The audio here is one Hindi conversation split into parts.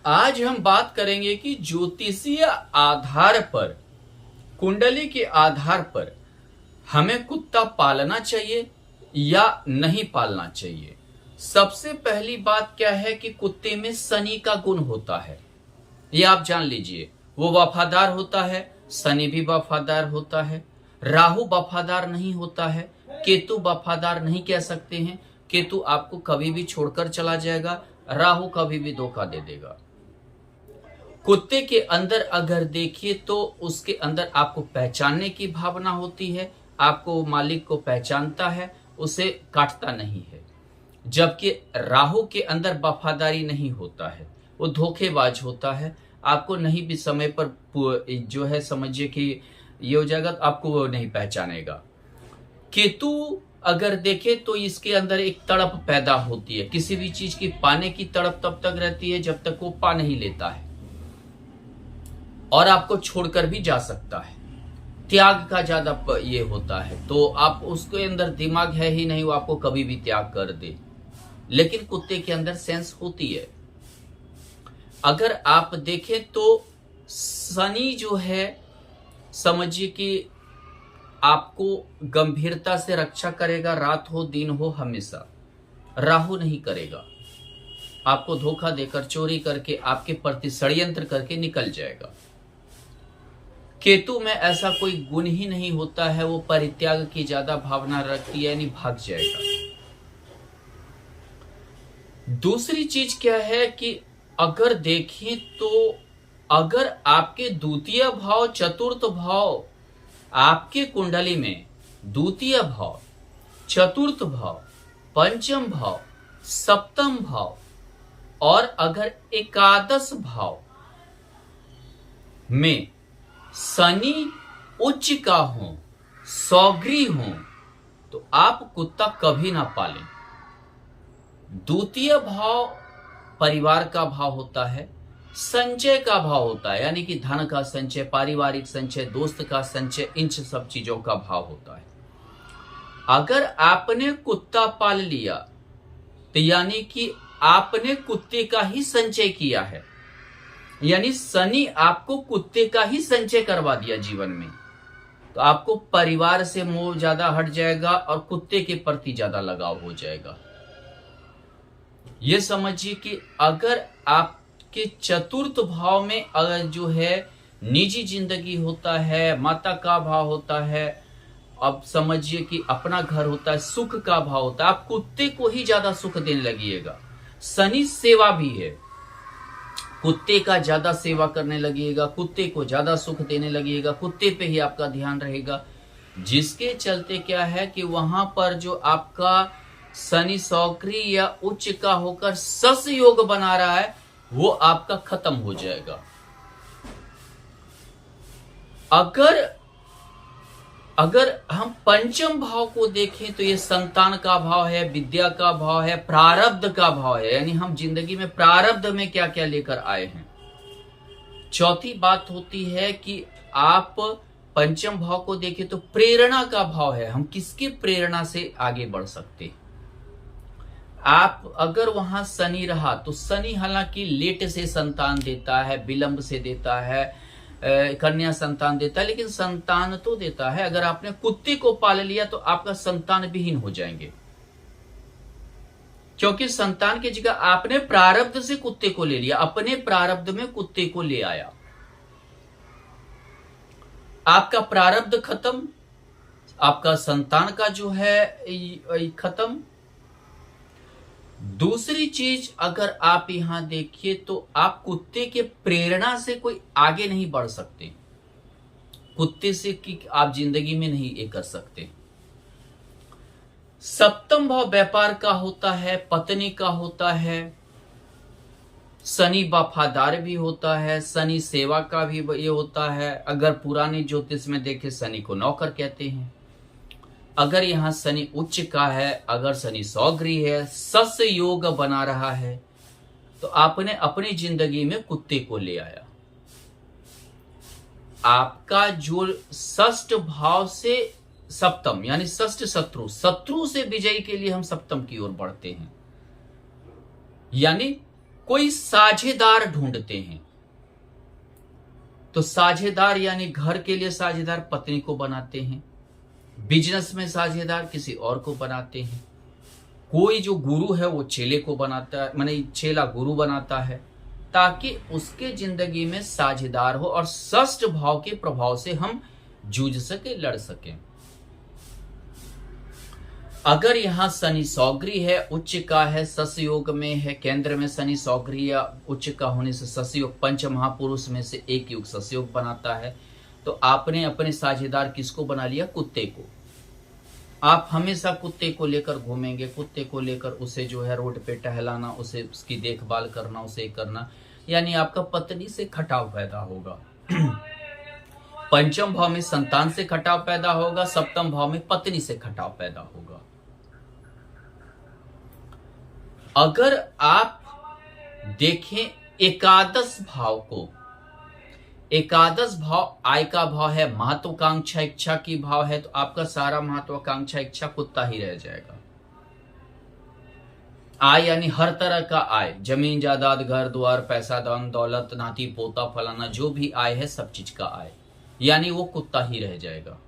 आज हम बात करेंगे कि ज्योतिषीय आधार पर, कुंडली के आधार पर हमें कुत्ता पालना चाहिए या नहीं पालना चाहिए। सबसे पहली बात क्या है कि कुत्ते में शनि का गुण होता है, ये आप जान लीजिए। वो वफादार होता है, शनि भी वफादार होता है, राहु वफादार नहीं होता है, केतु वफादार नहीं कह सकते हैं। केतु आपको कभी भी छोड़कर चला जाएगा, राहु कभी भी धोखा दे देगा। कुत्ते के अंदर अगर देखिए तो उसके अंदर आपको पहचानने की भावना होती है, आपको मालिक को पहचानता है, उसे काटता नहीं है। जबकि राहु के अंदर वफादारी नहीं होता है, वो धोखेबाज होता है, आपको नहीं भी समय पर जो है समझिए कि ये हो जाएगा तो आपको वो नहीं पहचानेगा। केतु अगर देखे तो इसके अंदर एक तड़प पैदा होती है, किसी भी चीज की पाने की तड़प तब तक रहती है जब तक वो पा नहीं लेता है, और आपको छोड़कर भी जा सकता है। त्याग का ज्यादा ये होता है, तो आप उसके अंदर दिमाग है ही नहीं, वो आपको कभी भी त्याग कर दे। लेकिन कुत्ते के अंदर सेंस होती है। अगर आप देखें तो शनि जो है समझिए कि आपको गंभीरता से रक्षा करेगा, रात हो दिन हो हमेशा। राहु नहीं करेगा, आपको धोखा देकर, चोरी करके, आपके प्रति षड्यंत्र करके निकल जाएगा। केतु में ऐसा कोई गुण ही नहीं होता है, वो परित्याग की ज्यादा भावना रखती है, यानी भाग जाएगा। दूसरी चीज क्या है कि अगर देखें तो अगर आपके द्वितीय भाव, चतुर्थ भाव, आपके कुंडली में द्वितीय भाव, चतुर्थ भाव, पंचम भाव, सप्तम भाव और अगर एकादश भाव में शनि उच्च का हो, सौग्री हो, तो आप कुत्ता कभी ना पालें। द्वितीय भाव परिवार का भाव होता है, संचय का भाव होता है, यानी कि धन का संचय, पारिवारिक संचय, दोस्त का संचय, इन सब चीजों का भाव होता है। अगर आपने कुत्ता पाल लिया तो यानी कि आपने कुत्ते का ही संचय किया है, यानी शनि आपको कुत्ते का ही संचय करवा दिया जीवन में, तो आपको परिवार से मोह ज्यादा हट जाएगा और कुत्ते के प्रति ज्यादा लगाव हो जाएगा। ये समझिए कि अगर आपके चतुर्थ भाव में अगर जो है निजी जिंदगी होता है, माता का भाव होता है, अब समझिए कि अपना घर होता है, सुख का भाव होता है, आप कुत्ते को ही ज्यादा सुख देने लगिएगा। शनि सेवा भी है, कुत्ते का ज्यादा सेवा करने लगिएगा, कुत्ते को ज्यादा सुख देने लगिएगा, कुत्ते पे ही आपका ध्यान रहेगा। जिसके चलते क्या है कि वहां पर जो आपका शनि सौक्री या उच्च का होकर सस योग बना रहा है, वो आपका खत्म हो जाएगा। अगर हम पंचम भाव को देखें तो ये संतान का भाव है, विद्या का भाव है, प्रारब्ध का भाव है, यानी हम जिंदगी में प्रारब्ध में क्या क्या लेकर आए हैं। चौथी बात होती है कि आप पंचम भाव को देखें तो प्रेरणा का भाव है, हम किसके प्रेरणा से आगे बढ़ सकते हैं। आप अगर वहां शनि रहा तो शनि हालांकि लेट से संतान देता है, विलंब से देता है, कन्या संतान देता है, लेकिन संतान तो देता है। अगर आपने कुत्ते को पाल लिया तो आपका संतान विहीन हो जाएंगे, क्योंकि संतान की जगह आपने प्रारब्ध से कुत्ते को ले लिया, अपने प्रारब्ध में कुत्ते को ले आया। आपका प्रारब्ध खत्म, आपका संतान का जो है खत्म। दूसरी चीज अगर आप यहां देखिए तो आप कुत्ते के प्रेरणा से कोई आगे नहीं बढ़ सकते, कुत्ते से कि आप जिंदगी में नहीं ये कर सकते। सप्तम भाव व्यापार का होता है, पत्नी का होता है, शनि वफादार भी होता है, शनि सेवा का भी ये होता है। अगर पुराने ज्योतिष में देखे शनि को नौकर कहते हैं। अगर यहां शनि उच्च का है, अगर शनि सौग्री है, सस योग बना रहा है, तो आपने अपनी जिंदगी में कुत्ते को ले आया। आपका जो षष्ठ भाव से सप्तम यानी षष्ठ शत्रु से विजयी के लिए हम सप्तम की ओर बढ़ते हैं, यानी कोई साझेदार ढूंढते हैं। तो साझेदार यानी घर के लिए साझेदार पत्नी को बनाते हैं, बिजनेस में साझेदार किसी और को बनाते हैं। कोई जो गुरु है वो चेले को बनाता है, माने चेला गुरु बनाता है, ताकि उसके जिंदगी में साझेदार हो और षष्ठ भाव के प्रभाव से हम जूझ सके, लड़ सके। अगर यहां शनि सौग्री है, उच्च का है, सस्य योग में है, केंद्र में शनि सौग्री या उच्च का होने से सस्य योग पंच महापुरुष में से एक योग सस्य योग बनाता है। तो आपने अपने साझेदार किसको बना लिया? कुत्ते को। आप हमेशा कुत्ते को लेकर घूमेंगे, कुत्ते को लेकर उसे जो है रोड पे टहलाना, उसे उसकी देखभाल करना, उसे करना, यानी आपका पत्नी से खटाव पैदा होगा। पंचम भाव में संतान से खटाव पैदा होगा, सप्तम भाव में पत्नी से खटाव पैदा होगा। अगर आप देखें एकादश भाव को, एकादश भाव आय का भाव है, महत्वाकांक्षा इच्छा की भाव है, तो आपका सारा महत्वाकांक्षा इच्छा कुत्ता ही रह जाएगा। आय यानी हर तरह का आय, जमीन जायदाद, घर द्वार, पैसा, धन दौलत, नाती पोता, फलाना, जो भी आय है सब चीज का आय, यानी वो कुत्ता ही रह जाएगा।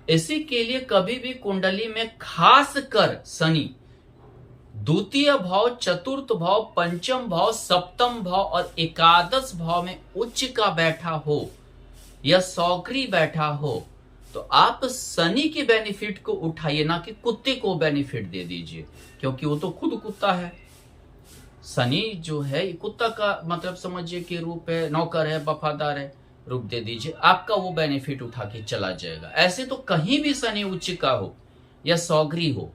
इसी के लिए कभी भी कुंडली में खास कर शनि द्वितीय भाव, चतुर्थ भाव, पंचम भाव, सप्तम भाव और एकादश भाव में उच्च का बैठा हो या सौकरी बैठा हो, तो आप शनि के बेनिफिट को उठाइए, ना कि कुत्ते को बेनिफिट दे दीजिए, क्योंकि वो तो खुद कुत्ता है। शनि जो है कुत्ता का मतलब समझिए कि रूप है, नौकर है, वफादार है, रूप दे दीजिए, आपका वो बेनिफिट उठा के चला जाएगा। ऐसे तो कहीं भी शनि उच्च का हो या सौग्री हो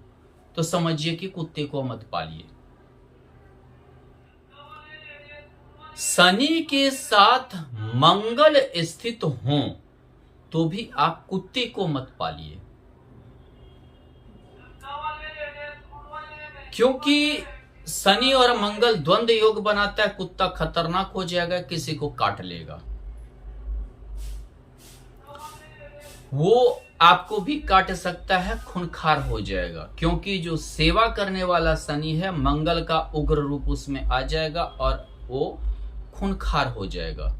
तो समझिए कि कुत्ते को मत पालिए। शनि के साथ मंगल स्थित हो तो भी आप कुत्ते को मत पालिए, क्योंकि शनि और मंगल द्वंद्व योग बनाता है। कुत्ता खतरनाक हो जाएगा, किसी को काट लेगा, वो आपको भी काट सकता है, खूंखार हो जाएगा, क्योंकि जो सेवा करने वाला शनि है, मंगल का उग्र रूप उसमें आ जाएगा और वो खूंखार हो जाएगा।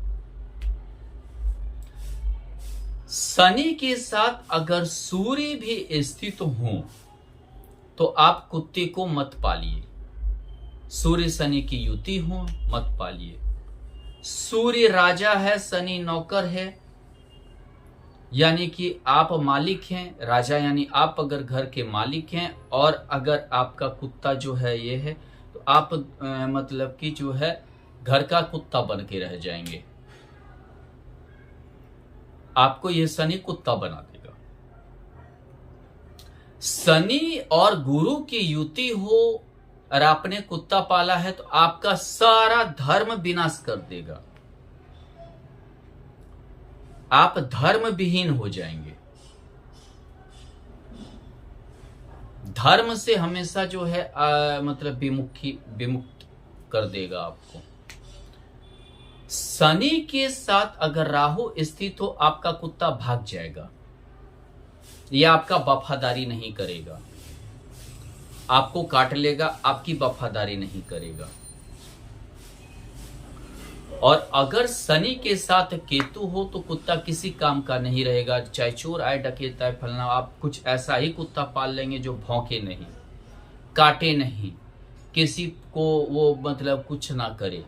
शनि के साथ अगर सूर्य भी स्थित हो तो आप कुत्ते को मत पालिए। सूर्य शनि की युति हो मत पालिए। सूर्य राजा है, शनि नौकर है, यानी कि आप मालिक हैं। राजा यानी आप अगर घर के मालिक हैं, और अगर आपका कुत्ता जो है ये है, तो आप मतलब कि जो है घर का कुत्ता बन के रह जाएंगे, आपको ये शनि कुत्ता बना देगा। शनि और गुरु की युति हो और आपने कुत्ता पाला है तो आपका सारा धर्म विनाश कर देगा, आप धर्म विहीन हो जाएंगे। धर्म से हमेशा जो है मतलब विमुक्त कर देगा आपको। शनि के साथ अगर राहु स्थित हो, आपका कुत्ता भाग जाएगा, यह आपका वफादारी नहीं करेगा, आपको काट लेगा, आपकी वफादारी नहीं करेगा। और अगर शनि के साथ केतु हो तो कुत्ता किसी काम का नहीं रहेगा, चाहे चोर आए, डकैत आए, फलना, आप कुछ ऐसा ही कुत्ता पाल लेंगे जो भौंके नहीं, काटे नहीं, किसी को वो मतलब कुछ ना करे।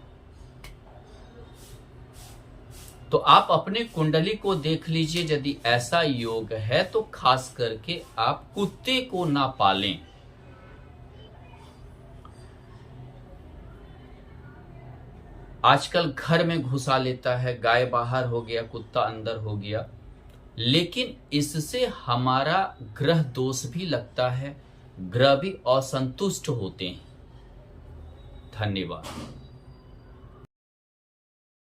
तो आप अपने कुंडली को देख लीजिए, यदि ऐसा योग है तो खास करके आप कुत्ते को ना पालें। आजकल घर में घुसा लेता है, गाय बाहर हो गया, कुत्ता अंदर हो गया, लेकिन इससे हमारा ग्रह दोष भी लगता है, ग्रह भी असंतुष्ट होते हैं। धन्यवाद।